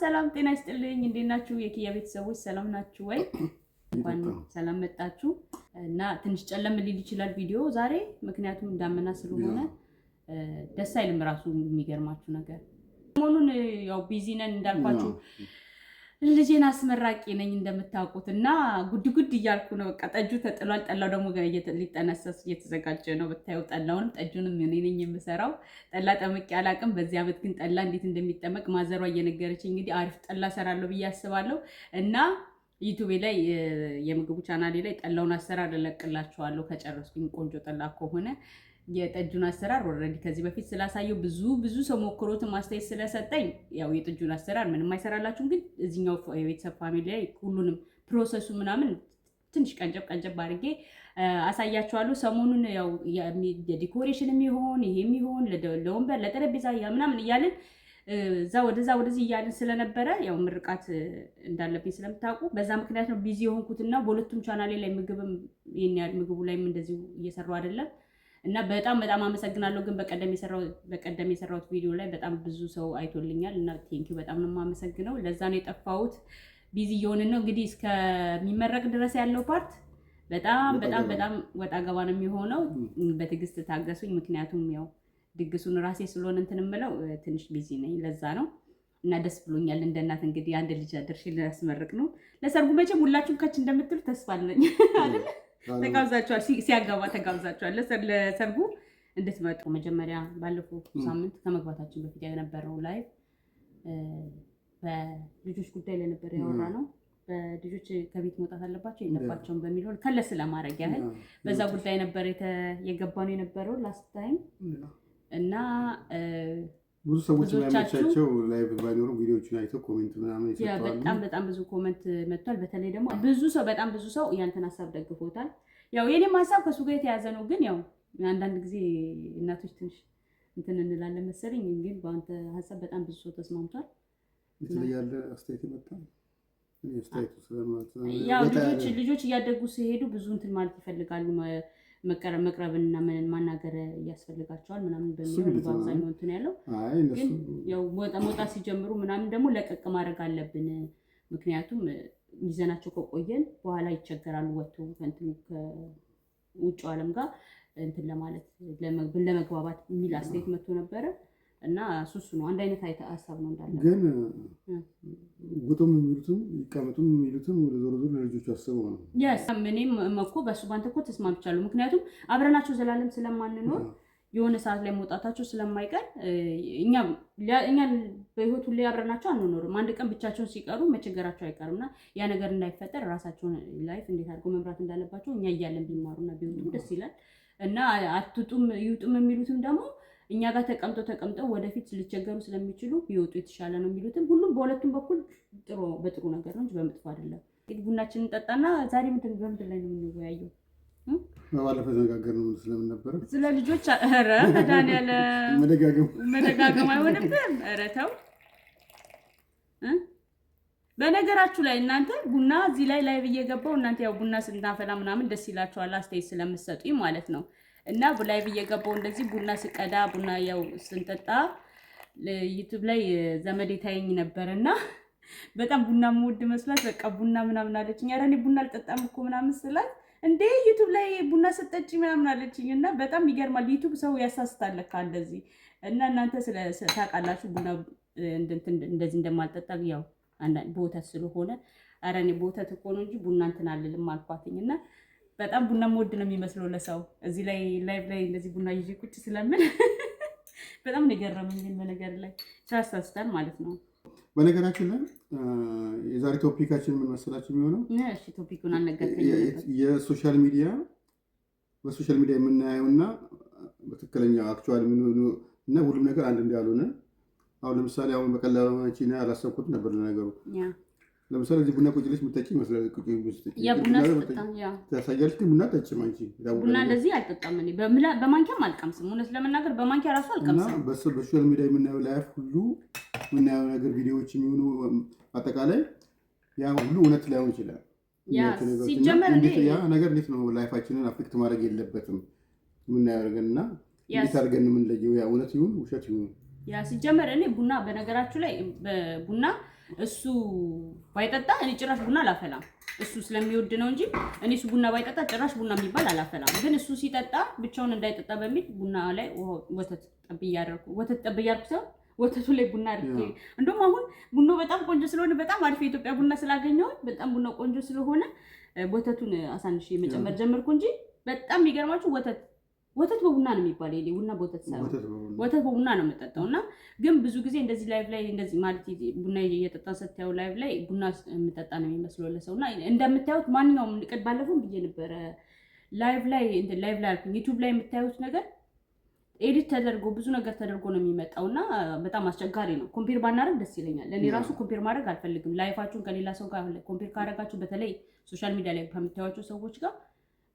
ሰላም ጤና ይስጥልኝ እንዴት ናችሁ የኪያ ቤተሰቦች ሰላም ናችሁ ወይ እንኳን ሰላም መጣችሁ እና ትንሽ ጨለም ሊል ይችላል ቪዲዮ ዛሬ ምክንያቱም እንዳመና ስለሆነ ደስ አይልም ራሱ የሚገርማችሁ ነገር ሰሞኑን ያው ቢዚ ነን እንዳልኳችሁ ልጄን አስመራቂ ነኝ እንደምታውቁትና ጉድ እያልኩ ነው በቃ ጠጁ ተጥሏል ጠላው ደግሞ ሊጠነሰስ እየተዘጋጀ ነው በታዩ ጠላውንም ጠጁንም እኔ ነኝ የምሰራው ጠላ ጠምቄ አላቅም በዚህ አመት ግን ጠላ እንዴት እንደሚጠመቅ ማዘሯ እየነገረችኝ እንግዲህ አሪፍ ጠላ ሰራለሁ ብዬ አስባለሁ እና ዩቲዩብ ላይ የምግቡ ቻናሌ ላይ ጠላውን አሰራር ለቅላችኋለሁ ከጨረስኩኝ ቆንጆ ጠላ ከሆነ የጠጁን አሰራር ኦሬዲ ከዚህ በፊት ስላሳየው ብዙ ሰው ሞክሮት ማስተያየት ስለሰጠኝ ያው የጠጁን አሰራር ምንም አይሰራላችሁም ግን እዚህኛው የቤተሰብ ፋሚሊ ላይ ሁሉንም ፕሮሰሱ ምናምን ትንሽ ቀንጨብ አድርጌ አሳያችኋለሁ ሰሞኑን ያው የዲኮሬሽን የሚሆን ይሄ የሚሆን ለወንበር ለጠረጴዛ ምናምን እያልን ወደዚህ እያልን ስለነበረ ያው ምርቃት እንዳለብኝ ስለምታውቁ በዛ ምክንያት ነው ቢዚ የሆንኩትና በሁለቱም ቻናሌ ላይ ምግቡ ላይም እንደዚሁ እየሰራው አይደለም እና በጣም አመሰግናለሁ ግን በቀደም የሰራሁት ቪዲዮ ላይ በጣም ብዙ ሰው አይቶልኛል እና ቴንኪው በጣም ነው የማመሰግነው ለዛ ነው የጠፋሁት ቢዚ እየሆንን ነው እንግዲህ እስከሚመረቅ ድረስ ያለው ፓርት በጣም ወጣ ገባ ነው የሚሆነው በትዕግስት ታገሱኝ ምክንያቱም ያው ድግሱን ራሴ ስለሆነ እንትን እምለው ትንሽ ቢዚ ነኝ ለዛ ነው እና ደስ ብሎኛል እንደ እናት እንግዲህ አንድ ልጅ አድርሼ ላስመርቅ ነው ለሰርጉ መቼም ሁላችሁም ከች እንደምትሉ ተስፋ አለኝ አይደል ተጋብዛችኋል ሲያጋባ ተጋብዛችኋል ለሰርጉ እንድትመጡ መጀመሪያ ባለፈው ሳምንት ከመግባታችን በፊት የነበረው ላይቭ በልጆች ጉዳይ ላይ ነበር ያወራነው በልጆች ከቤት መውጣት አለባቸው የለባቸውም በሚለው ከለስ ለማድረግ ያህል በዛ ጉዳይ ነበር የገባነው የነበረው ላስት ታይም እና ብዙ ሰዎች የሚያመቻቸው ላይቭ ባይኖሩ ቪዲዮዎችን አይተው ኮሜንት ምናምን ይሰጣሉ በጣም ብዙ ኮሜንት መጥቷል በተለይ ደግሞ በጣም ብዙ ሰው ያንተን ሐሳብ ደግፎታል ያው የኔም ሐሳብ ከሱ ጋር የተያዘ ነው ግን ያው አንዳንድ ጊዜ እናቶች ትንሽ እንትን እንላለን መሰለኝ ግን በአንተ ሐሳብ በጣም ብዙ ሰው ተስማምቷል የተለያየ አስተያየት ይመጣል አስተያየቱ ስለማለት ያው ልጆች እያደጉ ሲሄዱ ብዙ እንትን ማለት ይፈልጋሉ መቅረብና ማናገር ያስፈልጋቸዋል ምናምን በሚሆን በአብዛኛው እንትን ያለው ግን ያው መውጣት ሲጀምሩ ምናምን ደግሞ ለቀቅ ማድረግ አለብን ምክንያቱም ይዘናቸው ከቆየን በኋላ ይቸገራሉ ወጥቶ እንትን ከውጭው ዓለም ጋር እንትን ለማለት ለመግባባት የሚል አስተያየት መጥቶ ነበረ እና ሱስ ነው አንድ አይነት ሐሳብ ነው እንዳለ ግን ጉጡም የሚሉትም ይቀመጡም የሚሉትም ወደ ዞሮ ለልጆቹ አስበው ነው እኔም እኮ በሱ ባንተ እኮ ተስማምቻለሁ ምክንያቱም አብረናቸው ዘላለም ስለማንኖር የሆነ ሰዓት ላይ መውጣታቸው ስለማይቀር እኛ በህይወቱ ላይ አብረናቸው አንኖርም አንድ ቀን ብቻቸውን ሲቀሩ መቸገራቸው አይቀርምና ያ ነገር እንዳይፈጠር ራሳቸውን ላይፍ እንዴት አድርገው መምራት እንዳለባቸው እኛ እያለን ቢማሩና ቢወጡ ደስ ይላል እና አትጡም ይውጡም የሚሉትም ደግሞ እኛ ጋር ተቀምጠው ወደፊት ሊቸገሩ ስለሚችሉ ቢወጡ የተሻለ ነው የሚሉትም ሁሉም በሁለቱም በኩል በጥሩ ነገር ነው እንጂ በመጥፎ አይደለም እንግዲህ ቡናችንን እንጠጣና ዛሬ ምንድን ላይ ነው የምንወያየው ባለፈው ተነጋገርነው ስለምን ነበር ስለ ልጆች ኧረ መዳን መደጋገም አይሆንብም ኧረ ተው በነገራችሁ ላይ እናንተ ቡና እዚህ ላይ እየገባው እናንተ ያው ቡና ስናፈላ ምናምን ደስ ይላችኋል አስተያየት ስለምትሰጡኝ ማለት ነው እና ላይ እየገባው እንደዚህ ቡና ስቀዳ ቡና ያው ስንጠጣ ዩቲዩብ ላይ ዘመዴ ታየኝ ነበርና በጣም ቡና ምወድ መስላት በቃ ቡና ምናምን አለችኝ ኧረ እኔ ቡና አልጠጣም እኮ ምናምን ስላት እንዴ ዩቲዩብ ላይ ቡና ስጠጪ ምናምን አለችኝ እና በጣም ይገርማል ዩቲዩብ ሰው ያሳስታል ለካ እንደዚህ እና እናንተ ታውቃላችሁ ቡና እንደዚህ እንደማልጠጣ ያው አንዳንድ ቦታስ ስለሆነ ኧረ እኔ ቦታት እኮ ነው እንጂ ቡና እንትን አልልም አልኳትኝና በጣም ቡና ምወድ ነው የሚመስለው ለሰው እዚህ ላይ ላይቭ ላይ እንደዚህ ቡና ይዤ ቁጭ ስለምን በጣም ነገረመኝ በነገር ላይ ያሳስታል ማለት ነው በነገራችን ላይ የዛሬ ቶፒካችን ምን መሰላችሁ የሚሆነው እሺ ቶፒኩን አልነገርከኝም በሶሻል ሚዲያ የምናየውና በትክክለኛ አክቹዋሊ እና ሁሉም ነገር አንድ እንዳልሆነ አሁን ለምሳሌ አሁን በቀላሉ ማንቺና ያላሰብኩት ነበር ለነገሩ ለምሳሌ እዚህ ቡና ቁጭ ልጅ የምትጠጪ ይመስላል ቡና ስጠጣም ታሳያለሽ ግን ቡና አትጠጪም አንቺ ቡና እንደዚህ አልጠጣም እኔ በማንኪያም አልቀምስም እውነት ለመናገር በማንኪያ ራሱ አልቀምስም በሶሻል ሚዲያ የምናየው ላይፍ ሁሉ የምናየው ነገር ቪዲዮዎች የሚሆኑ አጠቃላይ ያ ሁሉ እውነት ላይሆን ይችላል ሲጀመር ያ ነገር እንዴት ነው ላይፋችንን አፌክት ማድረግ የለበትም የምናየው ነገርና እንዴት አድርገን የምንለየው ያ እውነት ይሁን ውሸት ይሁን ያ ሲጀመር እኔ ቡና በነገራችሁ ላይ ቡና እሱ ባይጠጣ እኔ ጭራሽ ቡና አላፈላም። እሱ ስለሚወድ ነው እንጂ እኔ እሱ ቡና ባይጠጣ ጭራሽ ቡና የሚባል አላፈላም። ግን እሱ ሲጠጣ ብቻውን እንዳይጠጣ በሚል ቡና ላይ ወተት ጠብ እያደረኩ ሰው ወተቱ ላይ ቡና አድርጌ እንደውም አሁን ቡናው በጣም ቆንጆ ስለሆነ በጣም አሪፍ የኢትዮጵያ ቡና ስላገኘው በጣም ቡናው ቆንጆ ስለሆነ ወተቱን አሳንሼ መጨመር ጀመርኩ እንጂ በጣም የሚገርማችሁ ወተት በቡና ነው የሚባለው። ይሄ ቡና በወተት ሳይሆን ወተት በቡና ነው የምጠጣውና ግን ብዙ ጊዜ እንደዚህ ላይቭ ላይ እንደዚህ ማለት ቡና እየጠጣን ስታዩ ላይቭ ላይ ቡና የምጠጣ ነው የሚመስለው ለሰውና እንደምታዩት ማንኛውም ንቀት ባለፈው ብዬ ነበረ ላይቭ ላይ አልኩኝ ዩቲዩብ ላይ የምታዩት ነገር ኤዲት ተደርጎ ብዙ ነገር ተደርጎ ነው የሚመጣውና በጣም አስቸጋሪ ነው። ኮምፔር ባናረግ ደስ ይለኛል። ለኔ ራሱ ኮምፔር ማድረግ አልፈልግም። ላይፋችሁን ከሌላ ሰው ጋር ኮምፔር ካደረጋችሁ በተለይ ሶሻል ሚዲያ ላይ ከምታዩዋቸው ሰዎች ጋር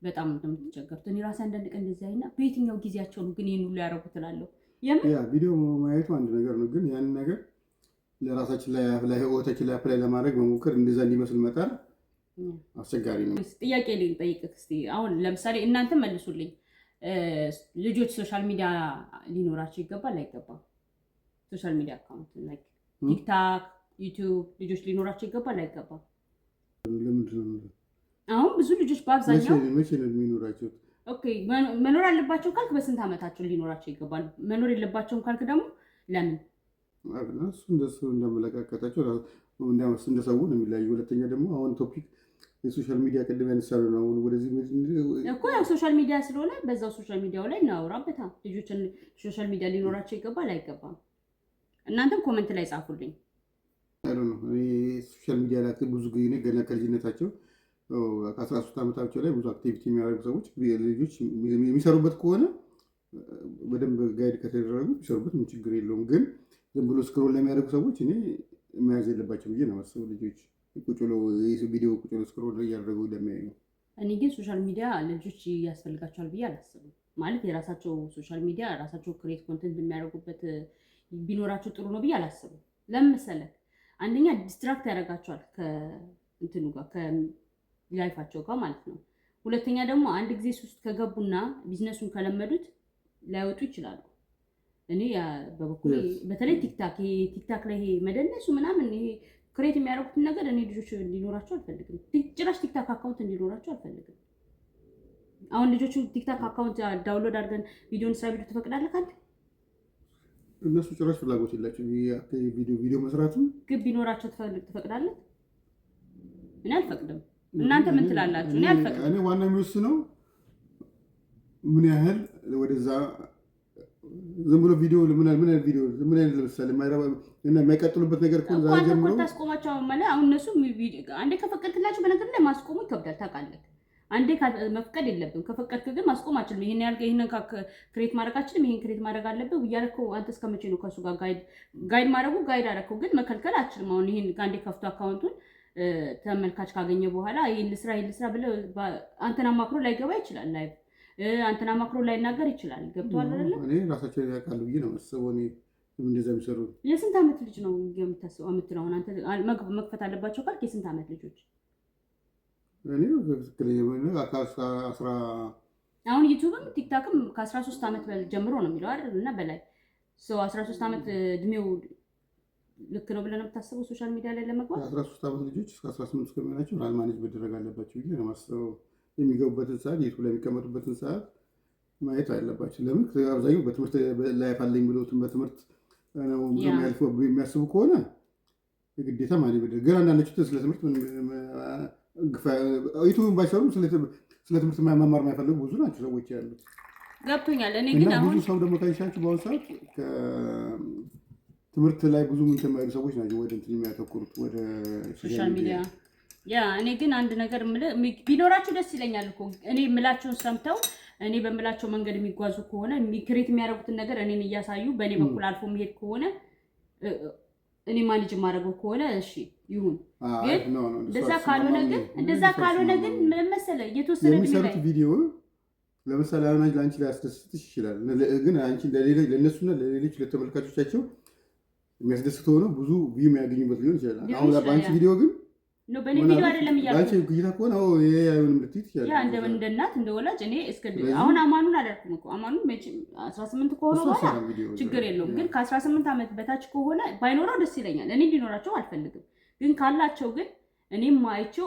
በጣም እንደምትቸገሩት እኔ ራሴ አንዳንድ ቀን እንደዚህ አይና በየትኛው ጊዜያቸው ነው ግን ይሄን ሁሉ ያደረጉት እላለሁ። ያ ቪዲዮ ማየቱ አንድ ነገር ነው፣ ግን ያን ነገር ለራሳችን ላይ ህይወታችን ላይ አፕላይ ለማድረግ መሞከር እንደዛ እንዲመስል መጣር አስቸጋሪ ነው። ጥያቄ ልጠይቅህ እስኪ። አሁን ለምሳሌ እናንተ መልሱልኝ። ልጆች ሶሻል ሚዲያ ሊኖራቸው ይገባል አይገባም? ሶሻል ሚዲያ አካውንት ላይክ ቲክታክ፣ ዩቲዩብ ልጆች ሊኖራቸው ይገባል አይገባም? ለምንድን ነው አሁን ብዙ ልጆች በአብዛኛው መቼ ነው የሚኖራቸው? ኦኬ መኖር አለባቸው ካልክ በስንት ዓመታቸው ሊኖራቸው ይገባል? መኖር የለባቸውም ካልክ ደግሞ ለምን? እሱ እንደሱ እንደመለካከታቸው እንደሰው ነው የሚለያዩ። ሁለተኛ ደግሞ አሁን ቶፒክ የሶሻል ሚዲያ ቅድም ያነሳሉ ነው። አሁን ወደዚህ እኮ ያው ሶሻል ሚዲያ ስለሆነ በዛው ሶሻል ሚዲያው ላይ እናወራበታ። ልጆችን ሶሻል ሚዲያ ሊኖራቸው ይገባል አይገባም? እናንተም ኮሜንት ላይ ጻፉልኝ። ሶሻል ሚዲያ ላይ ብዙ ጊዜ ገና ከልጅነታቸው ከ13 ዓመታቸው ላይ ብዙ አክቲቪቲ የሚያደርጉ ሰዎች ልጆች የሚሰሩበት ከሆነ በደንብ ጋይድ ከተደረጉ የሚሰሩበት ምን ችግር የለውም። ግን ዝም ብሎ ስክሮል ለሚያደርጉ ሰዎች እኔ መያዝ የለባቸው ብዬ ነው የማስበው። ልጆች ቁጭሎ ቪዲዮ ቁጭሎ ስክሮል እያደረጉ ለሚያዩ ነው። እኔ ግን ሶሻል ሚዲያ ልጆች ያስፈልጋቸዋል ብዬ አላስብም። ማለት የራሳቸው ሶሻል ሚዲያ ራሳቸው ክሬት ኮንተንት የሚያደርጉበት ቢኖራቸው ጥሩ ነው ብዬ አላስብም። ለምን መሰለህ? አንደኛ ዲስትራክት ያደርጋቸዋል ከእንትኑ ጋር ከላይፋቸው ጋር ማለት ነው። ሁለተኛ ደግሞ አንድ ጊዜ ውስጥ ከገቡና ቢዝነሱን ከለመዱት ላይወጡ ይችላሉ። እኔ በበኩሌ በተለይ ቲክታክ ላይ ይሄ መደነሱ ምናምን ይሄ ክሬት የሚያደርጉትን ነገር እኔ ልጆች እንዲኖራቸው አልፈልግም። ጭራሽ ቲክታክ አካውንት እንዲኖራቸው አልፈልግም። አሁን ልጆቹ ቲክታክ አካውንት ዳውንሎድ አድርገን ቪዲዮን ስራ ቪዲዮ ትፈቅዳለህ ካለ እነሱ ጭራሽ ፍላጎት የላቸው ቪዲዮ መስራቱን ግን ቢኖራቸው ትፈቅዳለህ? እኔ አልፈቅድም። እናንተ ምን ትላላችሁ? እኔ አልፈቅድም። እኔ ዋና የሚወስነው ምን ያህል ወደዛ ዝም ብሎ ቪዲዮ ምን ያህል ለምሳሌ የማይቀጥሉበት ነገር ከሆነ ዛሬ ጀምሮ ታስቆማቸው ማለት አሁን እነሱ አንዴ ከፈቀድክላቸው በነገር ላይ ማስቆሙ ይከብዳል። ታውቃለህ፣ አንዴ መፍቀድ የለብም። ከፈቀድክ ግን ማስቆም አችልም። ይሄንን ክሬት ማድረግ አችልም። ይሄን ክሬት ማድረግ አለብህ እያልከው አንተ እስከመቼ ነው ከሱ ጋር ጋይድ ማድረጉ? ጋይድ አደረከው ግን መከልከል አችልም። አሁን ይሄን አንዴ ከፍቶ አካውንቱን ተመልካች ካገኘ በኋላ ይሄን ልስራ ብለህ አንተን አማክሮ ላይገባ ይችላል። ላይቭ አንተን አማክሮ ላይናገር ይችላል። ገብቶሃል አይደል? እኔ ራሳቸው ያውቃሉ ብዬ ነው የማስበው። እኔ እንደዛ የሚሰሩ የስንት ዓመት ልጅ ነው የምታስበው? የምትለው አሁን አንተ መክፈት አለባቸው ካልክ የስንት ዓመት ልጆች? እኔ ትክክለኛ አሁን ዩቲዩብም ቲክታክም ከ13 ዓመት ጀምሮ ነው የሚለው አይደል? እና በላይ 13 ዓመት እድሜው ልክ ነው ብለህ ነው የምታስበው? ሶሻል ሚዲያ ላይ ለመግባት 13 ዓመት ልጆች እስከ 18 እስከሚሆናቸው ራል ማኔጅ መደረግ አለባቸው ብዬ ነው የማስበው። የሚገቡበትን ሰዓት የቱ ላይ የሚቀመጡበትን ሰዓት ማየት አለባቸው። ለምን አብዛኛው በትምህርት ላይ አለኝ ብሎትን በትምህርት ነው የሚያስቡ ከሆነ የግዴታ ማኔጅ መደረግ ግን አንዳንዶቹ ስለ ትምህርት ዩቱብን ባይሰሩ ስለ ትምህርት መማር የማይፈልጉ ብዙ ናቸው ሰዎች ያሉት። ገብቶኛል። እኔ ግን አሁን ብዙ ሰው ደግሞ ካይሻችሁ በአሁኑ ሰዓት ትምህርት ላይ ብዙ የማይሉ ሰዎች ናቸው ወደ እንትን የሚያተኩሩት ወደ ሶሻል ሚዲያ። እኔ ግን አንድ ነገር ቢኖራቸው ደስ ይለኛል እኮ እኔ የምላቸውን ሰምተው እኔ በምላቸው መንገድ የሚጓዙ ከሆነ ክሬት የሚያደርጉትን ነገር እኔን እያሳዩ በእኔ በኩል አልፎ የሚሄድ ከሆነ እኔ ማኔጅ የማደርገው ከሆነ እሺ ይሁን። ግን እንደዛ ካልሆነ ግን ምን መሰለህ እየተወሰነ የሚሰሩት ቪዲዮ ለምሳሌ አሁን ለአንቺ ሊያስደስትሽ ይችላል። ግን አንቺ ለእነሱና ለሌሎች ለተመልካቾቻቸው የሚያስደስት ሆኖ ብዙ ቪው የሚያገኙበት ሊሆን ይችላል። አሁን በአንቺ ቪዲዮ ግን ነው በኔ ቪዲዮ አይደለም እያልኩ አንቺ ግይታ ከሆነ ይሄ አይሆንም ልትይ ትችያለሽ። ያ እንደ እናት እንደ ወላጅ እኔ እስከ አሁን አማኑን አላልኩም እኮ አማኑን 18 ከሆነ በኋላ ችግር የለውም። ግን ከ18 ዓመት በታች ከሆነ ባይኖረው ደስ ይለኛል። እኔ እንዲኖራቸው አልፈልግም። ግን ካላቸው ግን እኔም አይቼው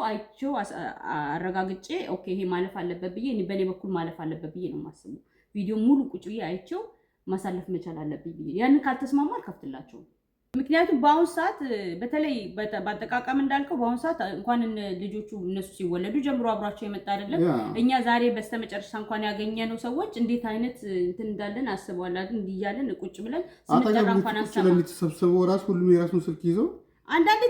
አረጋግጬ ኦኬ ይሄ ማለፍ አለበት ብዬ እኔ በኔ በኩል ማለፍ አለበት ብዬ ነው የማስበው። ቪዲዮ ሙሉ ቁጭ ብዬ አይቼው ማሳለፍ መቻል አለብኝ ብዬ ያንን ካልተስማማ አልከፍትላቸውም። ምክንያቱም በአሁን ሰዓት በተለይ በአጠቃቀም እንዳልከው በአሁን ሰዓት እንኳን ልጆቹ እነሱ ሲወለዱ ጀምሮ አብሯቸው የመጣ አይደለም። እኛ ዛሬ በስተመጨረሻ እንኳን ያገኘነው ሰዎች እንዴት አይነት እንትን እንዳለን አስበዋል አይደል? እንዲያለን ቁጭ ብለን ስንጠራ እንኳን ተሰብስበው ራስ ሁሉም የራሱን ስልክ ይዘው አንዳንድ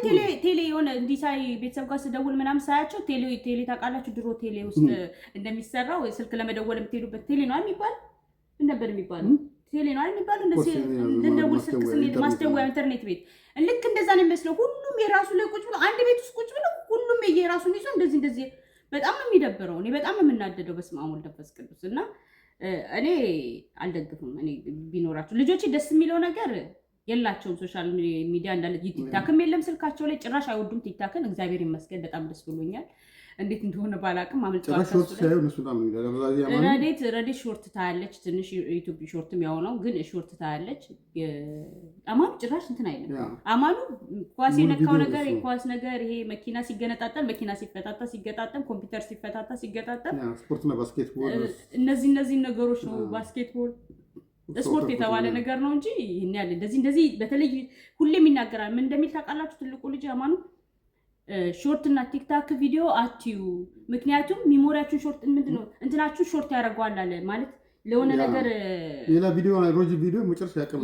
ቴሌ የሆነ እንዲሳይ ቤተሰብ ጋር ስደውል ምናምን ሳያቸው ቴሌ ታውቃላችሁ፣ ድሮ ቴሌ ውስጥ እንደሚሰራው ስልክ ለመደወል የምትሄዱበት ቴሌ ነው የሚባል ነበር የሚባለው ቴሌ ነው የሚባለው እንደዚህ እንደደውል ስልክ ስንሄድ ማስደወያ ኢንተርኔት ቤት ልክ እንደዛ ነው የሚመስለው። ሁሉም የራሱ ላይ ቁጭ ብሎ አንድ ቤት ውስጥ ቁጭ ብሎ ሁሉም የራሱን ይዞ እንደዚህ በጣም ነው የሚደብረው። እኔ በጣም ነው የምናደደው። በስመ አብ ወወልድ ወመንፈስ ቅዱስ እና እኔ አልደግፍም። እኔ ቢኖራቸው ልጆቼ ደስ የሚለው ነገር የላቸውም ሶሻል ሚዲያ እንዳለ ቲክታክም የለም ስልካቸው ላይ ጭራሽ አይወዱም ቲክታክን። እግዚአብሔር ይመስገን በጣም ደስ ብሎኛል። እንዴት እንደሆነ ባላቅም አመልጣለሁ። ረዴት ሾርት ታያለች ትንሽ ዩቲዩብ ሾርትም ያው ነው ግን ሾርት ታያለች። አማኑ ጭራሽ እንትን አይልም። አማኑ ኳስ የነካው ነገር የኳስ ነገር ይሄ መኪና ሲገነጣጠም መኪና ሲፈታታ ሲገጣጠም ኮምፒውተር ሲፈታታ ሲገጣጠም ስፖርትና ባስኬትቦል እነዚህ ነገሮች ነው። ባስኬትቦል ስፖርት የተባለ ነገር ነው እንጂ ይሄን ያለ እንደዚህ በተለይ ሁሌም ይናገራል። ምን እንደሚል ታውቃላችሁ? ትልቁ ልጅ አማኑ ሾርት እና ቲክታክ ቪዲዮ አትዩ፣ ምክንያቱም ሚሞሪያችሁን ሾርት ምንድነው እንትናችሁ ሾርት ያደርገዋል አለ ማለት ለሆነ ነገር ሌላ ቪዲዮ ረጅም ቪዲዮ መጨረስ ያቀም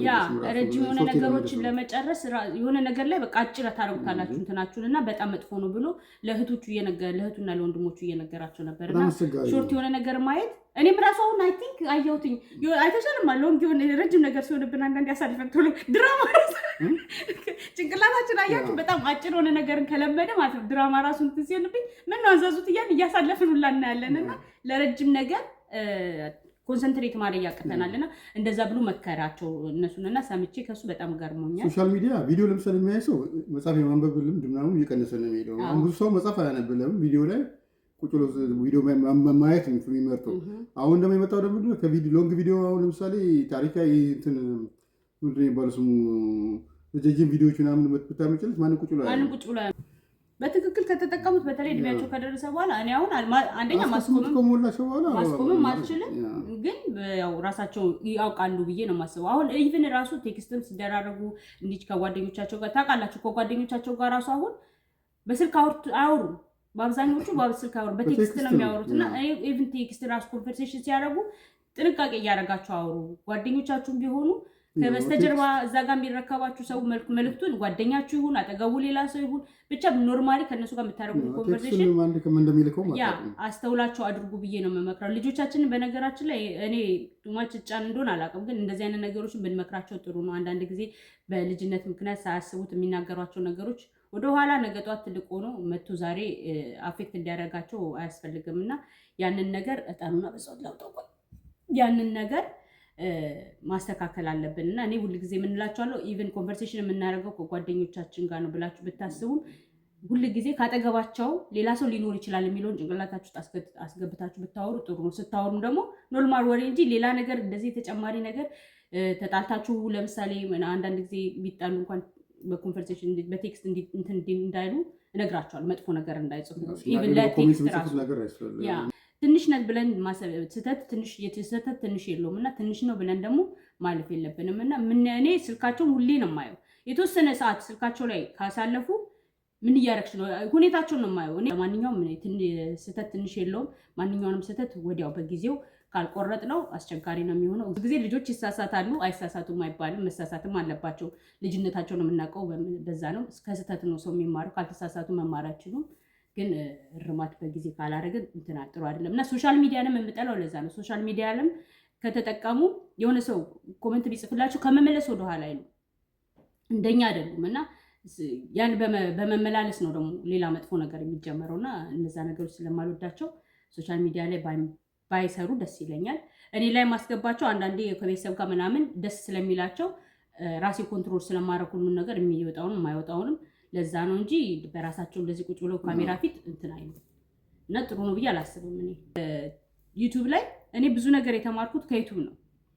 ረጅም የሆነ ነገሮችን ለመጨረስ የሆነ ነገር ላይ በቃ አጭር ታረጉታላችሁ እንትናችሁን እና በጣም መጥፎ ነው ብሎ ለእህቶቹ ለእህቱና ለወንድሞቹ እየነገራቸው ነበርና ሾርት የሆነ ነገር ማየት እኔም ራሱ አሁን አይ ቲንክ አየሁትኝ አይተሻልማ ሎንግ የሆነ ረጅም ነገር ሲሆንብን አንዳንድ ያሳልፈን ቶሎ ድራማ ጭንቅላታችን አያችሁ በጣም አጭር የሆነ ነገርን ከለመደ ማለት ነው። ድራማ ራሱ እንትን ሲሆንብኝ ምን ነው አዛዙት እያሳለፍን ሁላ እናያለንና ለረጅም ነገር ኮንሰንትሬት ማድረግ ያቀተናልና እንደዛ ብሎ መከራቸው እነሱንና ሰምቼ ከሱ በጣም ገርሞኛል። ሶሻል ሚዲያ ቪዲዮ ለምሳሌ የሚያይ ሰው መጽሐፍ የማንበብ ልምድ ምናምን እየቀነሰ ነው የሚሄደው። አሁን ብዙ ሰው መጽሐፍ አያነብም፣ ቪዲዮ ላይ ቁጭ ብሎ ቪዲዮ ማየት ነው የሚመርጠው። አሁን ደግሞ የመጣው ደግሞ ከቪዲዮ ሎንግ ቪዲዮ አሁን ለምሳሌ ታሪካዊ እንትን ምንድን ነው የሚባለው ስሙ ረጃጅም ቪዲዮዎች ምናምን ብታመጭለት ማንም ቁጭ ብሎ በትክክል ከተጠቀሙት በተለይ እድሜያቸው ከደረሰ በኋላ እኔ አሁን አንደኛ ማስቆምም አልችልም፣ ግን ያው ራሳቸው ያውቃሉ ብዬ ነው የማስበው። አሁን ኢቭን ራሱ ቴክስትም ሲደራረጉ እንዲህ ከጓደኞቻቸው ጋር ታውቃላችሁ፣ ከጓደኞቻቸው ጋር ራሱ አሁን በስልክ አያወሩም። በአብዛኞቹ በስልክ አወሩ በቴክስት ነው የሚያወሩት እና ኢቭን ቴክስት ራሱ ኮንቨርሴሽን ሲያደርጉ ጥንቃቄ እያደረጋችሁ አወሩ። ጓደኞቻችሁም ቢሆኑ ከበስተጀርባ እዛ ጋር የሚረከባችሁ ሰው መልእክቱን ጓደኛችሁ ይሁን አጠገቡ ሌላ ሰው ይሁን ብቻ ኖርማሊ ከነሱ ጋር የምታደርጉት ኮንቨርሴሽን አስተውላቸው አድርጉ ብዬ ነው የምመክረው። ልጆቻችንን በነገራችን ላይ እኔ ጡማች ጫን እንደሆነ አላውቅም፣ ግን እንደዚህ አይነት ነገሮችን ብንመክራቸው ጥሩ ነው። አንዳንድ ጊዜ በልጅነት ምክንያት ሳያስቡት የሚናገሯቸው ነገሮች ወደኋላ ነገ ጧት ትልቅ ሆኖ መቶ ዛሬ አፌክት እንዲያደርጋቸው አያስፈልግም እና ያንን ነገር እጣኑና በሰውት ለውጠው ያንን ነገር ማስተካከል አለብን እና እኔ ሁሉ ጊዜ የምንላቸዋለሁ ኢቨን ኮንቨርሴሽን የምናደርገው ከጓደኞቻችን ጋር ነው ብላችሁ ብታስቡ ሁሉ ጊዜ ካጠገባቸው ሌላ ሰው ሊኖር ይችላል የሚለውን ጭንቅላታችሁ አስገብታችሁ ብታወሩ ጥሩ ነው። ስታወሩም ደግሞ ኖርማል ወሬ እንጂ ሌላ ነገር እንደዚህ ተጨማሪ ነገር ተጣልታችሁ ለምሳሌ አንዳንድ ጊዜ ቢጣሉ እንኳን በኮንቨርሴሽን በቴክስት እንትን እንዳይሉ እነግራቸዋለሁ። መጥፎ ነገር እንዳይጽፉ ኢቨን ለቴክስት ራሱ ያ ትንሽ ነን ብለን ስህተት ትንሽ የለውም እና ትንሽ ነው ብለን ደግሞ ማለፍ የለብንም እና እኔ ስልካቸውን ሁሌ ነው የማየው። የተወሰነ ሰዓት ስልካቸው ላይ ካሳለፉ ምን እያደረግሽ ነው ሁኔታቸውን ነው የማየው። እኔ ማንኛውም ስህተት ትንሽ የለውም። ማንኛውንም ስህተት ወዲያው በጊዜው ካልቆረጥ ነው አስቸጋሪ ነው የሚሆነው። ብዙ ጊዜ ልጆች ይሳሳታሉ፣ አይሳሳቱም አይባልም። መሳሳትም አለባቸው። ልጅነታቸውን የምናውቀው በዛ ነው። ከስህተት ነው ሰው የሚማረው። ካልተሳሳቱ መማር አይችሉም። ግን እርማት በጊዜ ካላረግን እንትና ጥሩ አይደለም እና ሶሻል ሚዲያንም የምጠላው ለዛ ነው። ሶሻል ሚዲያንም ከተጠቀሙ የሆነ ሰው ኮሜንት ቢጽፍላቸው ከመመለስ ወደ ኋላ አይሉ እንደኛ አይደሉም እና ያን በመመላለስ ነው ደግሞ ሌላ መጥፎ ነገር የሚጀመረውና እነዛ ነገሮች ስለማልወዳቸው ሶሻል ሚዲያ ላይ ባይሰሩ ደስ ይለኛል። እኔ ላይ ማስገባቸው አንዳንዴ ከቤተሰብ ጋር ምናምን ደስ ስለሚላቸው ራሴ ኮንትሮል ስለማረኩ ሁሉን ነገር የሚወጣውን የማይወጣውንም ለዛ ነው እንጂ በራሳቸው እንደዚህ ቁጭ ብለው ካሜራ ፊት እንትን አይሉ እና ጥሩ ነው ብዬ አላስብም። እኔ ዩቲዩብ ላይ እኔ ብዙ ነገር የተማርኩት ከዩቲዩብ ነው።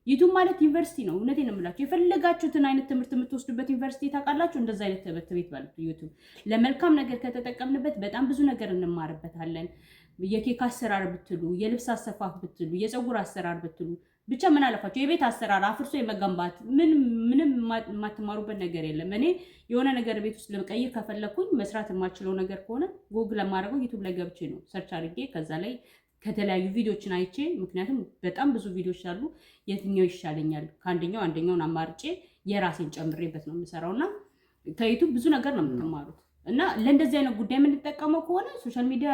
ዩቲዩብ ማለት ዩኒቨርሲቲ ነው። እውነቴን ነው የምላችሁ። የፈለጋችሁትን አይነት ትምህርት የምትወስዱበት ዩኒቨርሲቲ ታውቃላችሁ። እንደዛ አይነት ትምህርት ቤት ማለት ዩቲዩብ ለመልካም ነገር ከተጠቀምንበት በጣም ብዙ ነገር እንማርበታለን። የኬክ አሰራር ብትሉ፣ የልብስ አሰፋፍ ብትሉ፣ የፀጉር አሰራር ብትሉ፣ ብቻ ምን አለፋችሁ የቤት አሰራር አፍርሶ የመገንባት ምንም የማትማሩበት ነገር የለም። እኔ የሆነ ነገር ቤት ውስጥ ለመቀየር ከፈለኩኝ መስራት የማልችለው ነገር ከሆነ ጎግል ለማድረገው ዩቲዩብ ላይ ገብቼ ነው ሰርች አድርጌ ከዛ ላይ ከተለያዩ ቪዲዮዎችን አይቼ፣ ምክንያቱም በጣም ብዙ ቪዲዮዎች አሉ። የትኛው ይሻለኛል አንደኛውን አማርጬ የራሴን ጨምሬበት ነው የምሰራው እና ከዩቲዩብ ብዙ ነገር ነው የምትማሩት። እና ለእንደዚህ አይነት ጉዳይ የምንጠቀመው ከሆነ ሶሻል ሚዲያ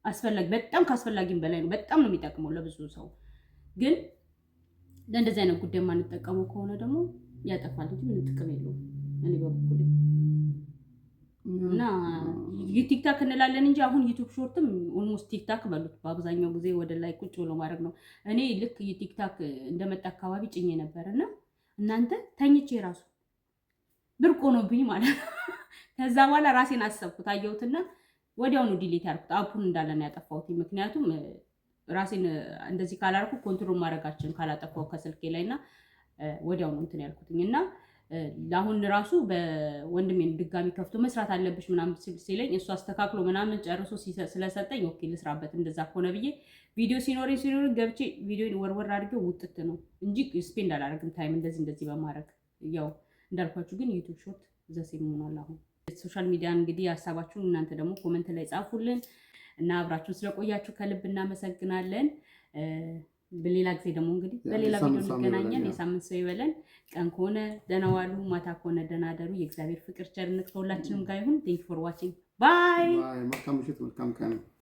አስፈላጊ በጣም ካስፈላጊም በላይ ነው። በጣም ነው የሚጠቅመው ለብዙ ሰው። ግን ለእንደዚህ አይነት ጉዳይ የማንጠቀመው ከሆነ ደግሞ ያጠፋል እንጂ ምንም ጥቅም የለውም እኔ በበኩሌ። እና ቲክታክ እንላለን እንጂ አሁን ዩቲዩብ ሾርትም ኦልሞስት ቲክታክ በሉት በአብዛኛው ጊዜ ወደ ላይ ቁጭ ብሎ ማድረግ ነው። እኔ ልክ ቲክታክ እንደመጣ አካባቢ ጭኜ ነበር እና እናንተ ተኝቼ ራሱ ብርቅ ሆኖብኝ ማለት ነው። ከዛ በኋላ ራሴን አሰብኩት አየሁትና ወዲያውኑ ዲሊት ያልኩት አፑን እንዳለ ነው ያጠፋሁት። ምክንያቱም ራሴን እንደዚህ ካላልኩ ኮንትሮል ማድረጋችን ካላጠፋው ከስልኬ ላይና ወዲያውኑ እንትን ያልኩትኝ እና አሁን ራሱ በወንድሜን ድጋሚ ከፍቶ መስራት አለብሽ ምናምን ሲለኝ እሱ አስተካክሎ ምናምን ጨርሶ ስለሰጠኝ ኦኬ ልስራበት እንደዛ ከሆነ ብዬ ቪዲዮ ሲኖረኝ ገብቼ ቪዲዮን ወርወር አድርገው ውጥት ነው እንጂ ስፔንድ አላደርግም ታይም እንደዚህ በማድረግ ያው እንዳልኳችሁ። ግን ዩቲዩብ ሾርት ዘሴም ሆኗል አሁን። ሶሻል ሚዲያ እንግዲህ ሀሳባችሁን እናንተ ደግሞ ኮመንት ላይ ጻፉልን እና አብራችሁን ስለቆያችሁ ከልብ እናመሰግናለን። በሌላ ጊዜ ደግሞ እንግዲህ በሌላ ቪዲዮ እንገናኛለን። የሳምንት ሰው ይበለን። ቀን ከሆነ ደህና ዋሉ፣ ማታ ከሆነ ደህና አደሩ። የእግዚአብሔር ፍቅር ቸርነት ከሁላችንም ጋር ይሁን። ቴንክ ፎር ዋቺንግ ባይ። መልካም ምሽት፣ መልካም ቀን።